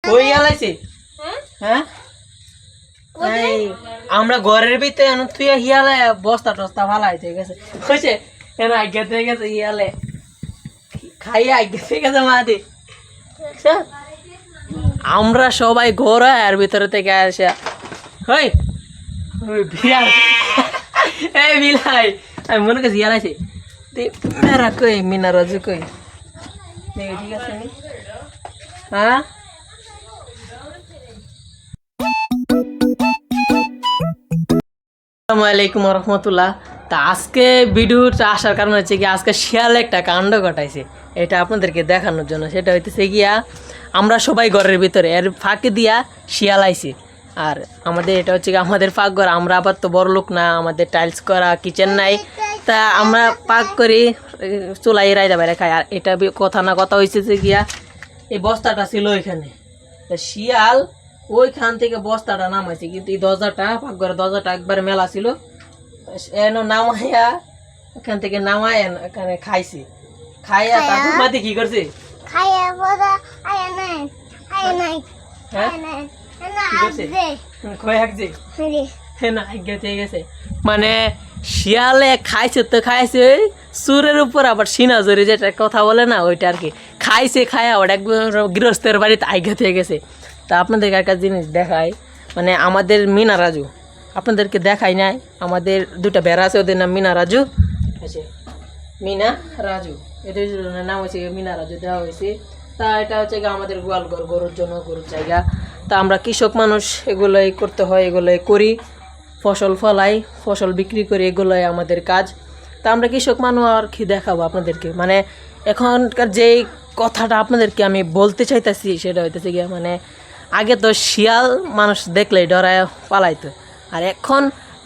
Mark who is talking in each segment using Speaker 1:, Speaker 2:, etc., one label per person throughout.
Speaker 1: কই গেলাইছে? হ্যাঁ এই আমরা ঘরের ভিতরে তুই হিয়ালে বস্তা টস্তা ফালাই ঠিক আছে হয়েছে কেন আজ্ঞা থেকে গেছে হিয়ালে খাইয়ে আজ্ঞা থেকে গেছে মাদি আমরা সবাই ঘোরা আর ভিতরে থেকে আসে হই বিড়াল এই বিলাই আমি মনে করছি হিয়ালাইছে মেরা কই মিনা রাজু কই ঠিক আছে নি হ্যাঁ আসসালামু আলাইকুম রহমতুল্লাহ। তা আজকে ভিডিওটা আসার কারণ হচ্ছে কি আজকে শিয়াল একটা কাণ্ড ঘটাইছে, এটা আপনাদেরকে দেখানোর জন্য। সেটা হইতেছে গিয়া আমরা সবাই ঘরের ভিতরে এর ফাঁকে দিয়া শিয়াল আইছে। আর আমাদের এটা হচ্ছে কি আমাদের পাক ঘর, আমরা আবার তো বড় লোক না, আমাদের টাইলস করা কিচেন নাই, তা আমরা পাক করি চুলাই রাইদা বাইরে খাই। আর এটা কথা না কথা হয়েছে যে গিয়া এই বস্তাটা ছিল ওইখানে, শিয়াল ওইখান থেকে বস্তাটা নামাইছে, কিন্তু এই দরজাটা পাকঘরের দরজাটা একবারে মেলা ছিল, এন নামাইয়া এখান থেকে নামাই এখানে খাইছে। খাইয়া তারপর মাটি কি করছে মানে শিয়ালে খাইছে তো খাইছে সুরের উপর আবার সিনা জোরে, যেটা কথা বলে না ওইটা আর কি। খাইছে খায়া ওটা একবার গৃহস্থের বাড়িতে আইগা থেকে গেছে। তা আপনাদেরকে একটা জিনিস দেখায়, মানে আমাদের মিনা রাজু আপনাদেরকে দেখাই নাই, আমাদের দুটা বেড়া আছে, ওদের নাম মিনা রাজু আছে, মিনা রাজু, এদের নাম হচ্ছে মিনা রাজু দেওয়া হয়েছে। তা এটা হচ্ছে আমাদের গোয়াল ঘর, গরুর জন্য, গরুর জায়গা। তা আমরা কৃষক মানুষ, এগুলোই করতে হয়, এগুলোই করি, ফসল ফলাই, ফসল বিক্রি করি, এগুলোই আমাদের কাজ। তা আমরা কৃষক মানুষ আর কি দেখাবো আপনাদেরকে, মানে এখনকার যেই কথাটা আপনাদেরকে আমি বলতে চাইতেছি সেটা হইতেছে গিয়া, মানে আগে তো শিয়াল মানুষ দেখলেই ডরায় পালাইতো, আর এখন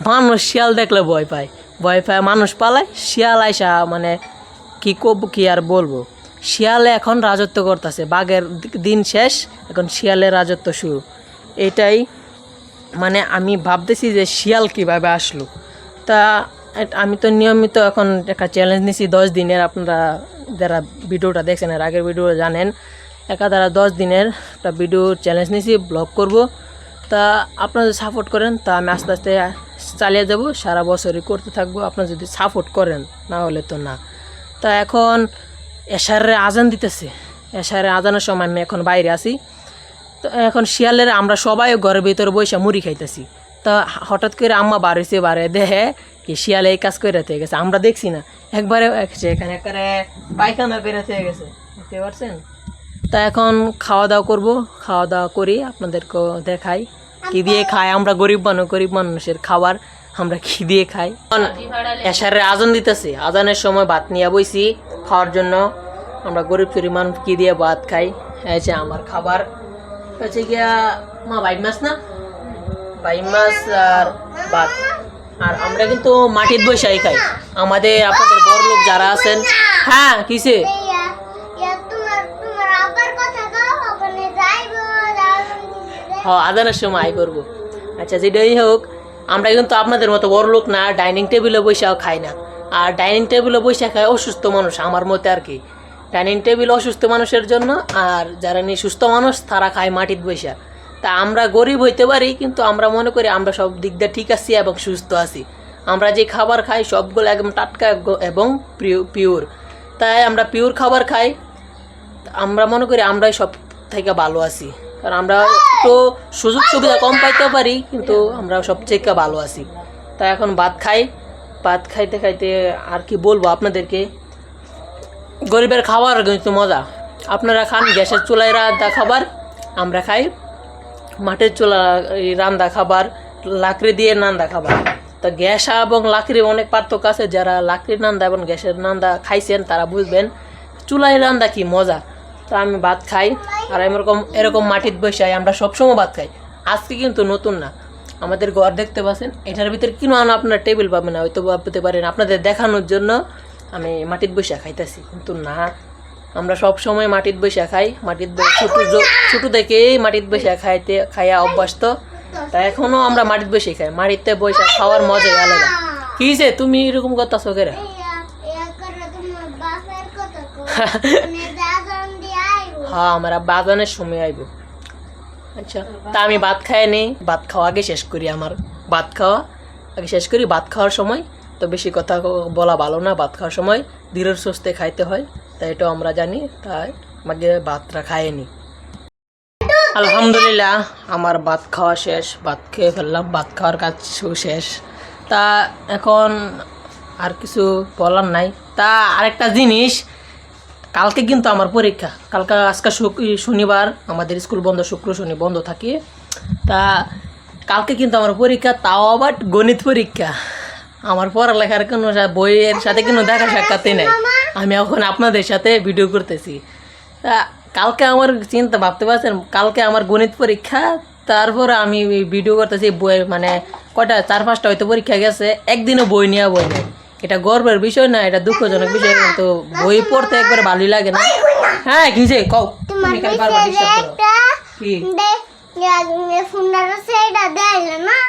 Speaker 1: মানুষ শিয়াল দেখলে ভয় পায়, ভয় পায় মানুষ পালায়, শিয়াল আইসা মানে কি কব কি আর বলবো, শিয়ালে এখন রাজত্ব করতেছে, বাঘের দিন শেষ, এখন শিয়ালের রাজত্ব শুরু। এটাই মানে আমি ভাবতেছি যে শিয়াল কীভাবে আসলো। তা আমি তো নিয়মিত এখন একটা চ্যালেঞ্জ নিছি 10 দিনের, আপনারা যারা ভিডিওটা দেখছেন এর আগের ভিডিও জানেন, একাধারা 10 দিনের একটা ভিডিও চ্যালেঞ্জ নিয়েছি, ব্লগ করব। তা আপনারা যদি সাপোর্ট করেন তা আমি আস্তে আস্তে চালিয়ে যাব, সারা বছরই করতে থাকবো, আপনারা যদি সাপোর্ট করেন, না হলে তো না। তা এখন এশারে আজান দিতেছে, এশারে আজানের সময় আমি এখন বাইরে আছি। তো এখন শিয়ালের আমরা সবাই ঘরের ভিতরে বসে মুড়ি খাইতেছি। তা হঠাৎ করে আম্মা বাড়িছে, বাড়ে দেখে কি শিয়ালে এই কাজ করে থেকে গেছে, আমরা দেখছি না, একবারে এখানে একবারে পায়খানা বেড়ে থেকে গেছে, বুঝতে পারছেন। তা এখন খাওয়া দাওয়া করবো, খাওয়া দাওয়া করি, আপনাদেরকেও দেখাই কি দিয়ে খাই আমরা, গরিব মানুষের খাবার আমরা কি দিয়ে খাই। এশারে আজান দিতেছে, আজানের সময় ভাত নিয়ে বইছি খাওয়ার জন্য, আমরা গরিব মানুষ কি দিয়ে ভাত খাই। এই যে আমার খাবার হচ্ছে গিয়া মা বাইক মাছ, না বাইক মাছ আর ভাত। আর আমরা কিন্তু মাটির বৈশাই খাই, আমাদের আপনাদের বড় লোক যারা আছেন। হ্যাঁ কিসে আদানের সময় আই করবো। আচ্ছা যেটাই হোক, আমরা কিন্তু আপনাদের মতো বড় লোক না, ডাইনিং টেবিলে বসেও খাই না। আর ডাইনিং টেবিলে বসে খায় অসুস্থ মানুষ, আমার মতে আর কি। ডাইনিং টেবিল অসুস্থ মানুষের জন্য, আর যারা নিয়ে সুস্থ মানুষ তারা খায় মাটির বৈশা। তা আমরা গরিব হইতে পারি, কিন্তু আমরা মনে করি আমরা সব দিক দিয়ে ঠিক আছি এবং সুস্থ আছি। আমরা যে খাবার খাই সবগুলো একদম টাটকা এবং পিওর, তাই আমরা পিওর খাবার খাই। আমরা মনে করি আমরাই সব থেকে ভালো আছি, কারণ আমরা তো সুযোগ সুবিধা কম পাইতে পারি, কিন্তু আমরা সবচেয়ে ভালো আছি। তাই এখন ভাত খাই, ভাত খাইতে খাইতে আর কি বলবো আপনাদেরকে, গরিবের খাবার কিন্তু মজা। আপনারা খান গ্যাসের চুলায় রান্না খাবার, আমরা খাই মাটির চুলা রান্না খাবার, লাকড়ি দিয়ে রান্না খাবার। তো গ্যাস এবং লাকড়ি অনেক পার্থক্য আছে, যারা লাকড়ির রান্না এবং গ্যাসের রান্না খাইছেন তারা বুঝবেন চুলায় রান্না কি মজা। তো আমি ভাত খাই, আর এরকম মাটির বসাই আমরা সবসময় ভাত খাই। আজকে কিন্তু নতুন না, আমাদের ঘর দেখতে পাচ্ছেন, এটার ভিতরে কিনো আনো আপনার টেবিল পাবেন না, হয়তো ভাবতে পারেন আপনাদের দেখানোর জন্য আমি মাটির বসা খাইতেছি, কিন্তু না, আমরা সব সময় মাটির বসা খাই। মাটির ছোটো থেকেই মাটির বসা খাইয়া অভ্যস্ত, তা এখনও আমরা মাটির বসে খাই। মাটিতে বসে খাওয়ার মজাই আলাদা। কি যে তুমি এরকম কথা চোখের হ্যাঁ, আমার আব্বা আজানের সময় আইব, আচ্ছা, তা আমি ভাত খাই নি, ভাত খাওয়া আগে শেষ করি। আমার ভাত খাওয়া আগে শেষ করি। ভাত খাওয়ার সময় তো বেশি কথা বলা ভালো না, ভাত খাওয়ার সময় ধীরের সুস্থে খাইতে হয়, তাই এটাও আমরা জানি। তাই আমাকে ভাতটা খাইনি। আলহামদুলিল্লাহ আমার ভাত খাওয়া শেষ, ভাত খেয়ে ফেললাম, ভাত খাওয়ার কাজ শেষ। তা এখন আর কিছু বলার নাই। তা আরেকটা জিনিস, কালকে কিন্তু আমার পরীক্ষা। কালকে আজকে শনিবার, আমাদের স্কুল বন্ধ, শুক্র শনি বন্ধ থাকে। তা কালকে কিন্তু আমার পরীক্ষা, তাও আবার গণিত পরীক্ষা। আমার পড়ালেখার কোনো বইয়ের সাথে কোনো দেখা সাক্ষাৎই নাই। আমি এখন আপনাদের সাথে ভিডিও করতেছি। তা কালকে আমার চিন্তা ভাবতে পারছেন, কালকে আমার গণিত পরীক্ষা, তারপর আমি ভিডিও করতেছি। বই মানে কয়টা 4-5টা হয়তো পরীক্ষা গেছে, একদিনও বই নেওয়া বই নেই। এটা গর্বের বিষয় না, এটা দুঃখজনক বিষয়, কিন্তু বই পড়তে একবারে ভালোই লাগে না। হ্যাঁ কিনছে কও তুমি খালি বারবার ডিস্টার্ব করো। কি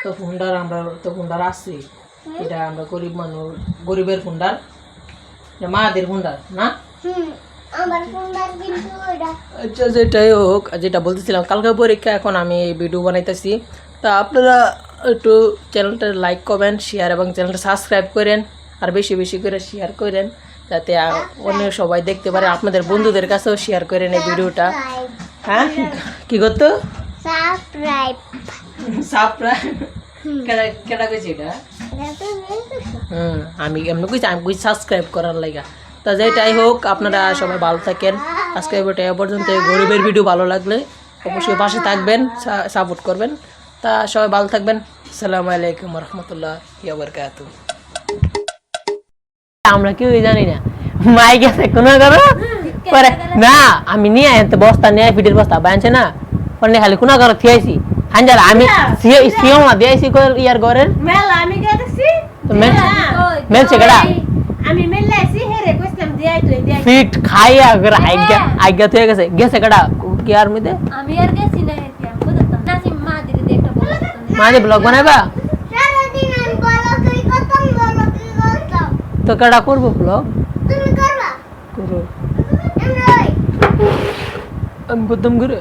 Speaker 1: তো ফুন্ডার আমরা তো ফুন্ডার আসছি, এটা আমরা গরিব মানুষ, গরিবের ফুন্ডার, মাদের ফুন্ডার না। আচ্ছা যেটাই হোক, যেটা বলতেছিলাম কালকে পরীক্ষা, এখন আমি ভিডিও বানাইতেছি। তা আপনারা একটু চ্যানেলটা লাইক কমেন্ট শেয়ার এবং চ্যানেলটা সাবস্ক্রাইব করেন, আর বেশি বেশি করে শেয়ার করেন, যাতে অন্য সবাই দেখতে পারে। আপনাদের বন্ধুদের কাছেও শেয়ার করেন এই ভিডিওটা। হ্যাঁ কি করতো আমি এমনি কইছি, আমি কইছি সাবস্ক্রাইব করার লাগা। তা যেটাই হোক, আপনারা সবাই ভালো থাকেন। আজকে এ পর্যন্ত। গরিবের ভিডিও ভালো লাগলে অবশ্যই পাশে থাকবেন, সাপোর্ট করবেন। তা সবাই ভালো থাকবেন। আসসালামু আলাইকুম রহমতুল্লাহি ওয়া বারাকাতুহু। আমরা কেউ জানি না মাই গেছে কোনো করো পরে না, আমি নিয়ে আনতে বস্তা নিয়ে পিঠের বস্তা বানছে না, পরে খালি কোনো করো থিয়েছি হাঞ্জার আমি সিও না দিয়েছি ইয়ার ঘরের
Speaker 2: মেলা আমি গেছি
Speaker 1: তো মেলছে গড়া
Speaker 2: আমি মেলাইছি হেরে কইছিলাম দিয়াই তুই দিয়াই
Speaker 1: ফিট খাইয়া করে আইগা হয়ে গেছে গেছে গড়া কি আর মধ্যে
Speaker 2: আমি আর গেছি না হেতিয়া বুঝতো না সি মা দিদি একটা বলো
Speaker 1: মাঝে ব্লগ বানাইবা
Speaker 2: সারা দিন আমি বলো তুই কতম বলো কি করতাম
Speaker 1: তো কেডা করবো ব্লগ
Speaker 2: তুমি করবা
Speaker 1: করো
Speaker 2: এমন
Speaker 1: আমি প্রথম করে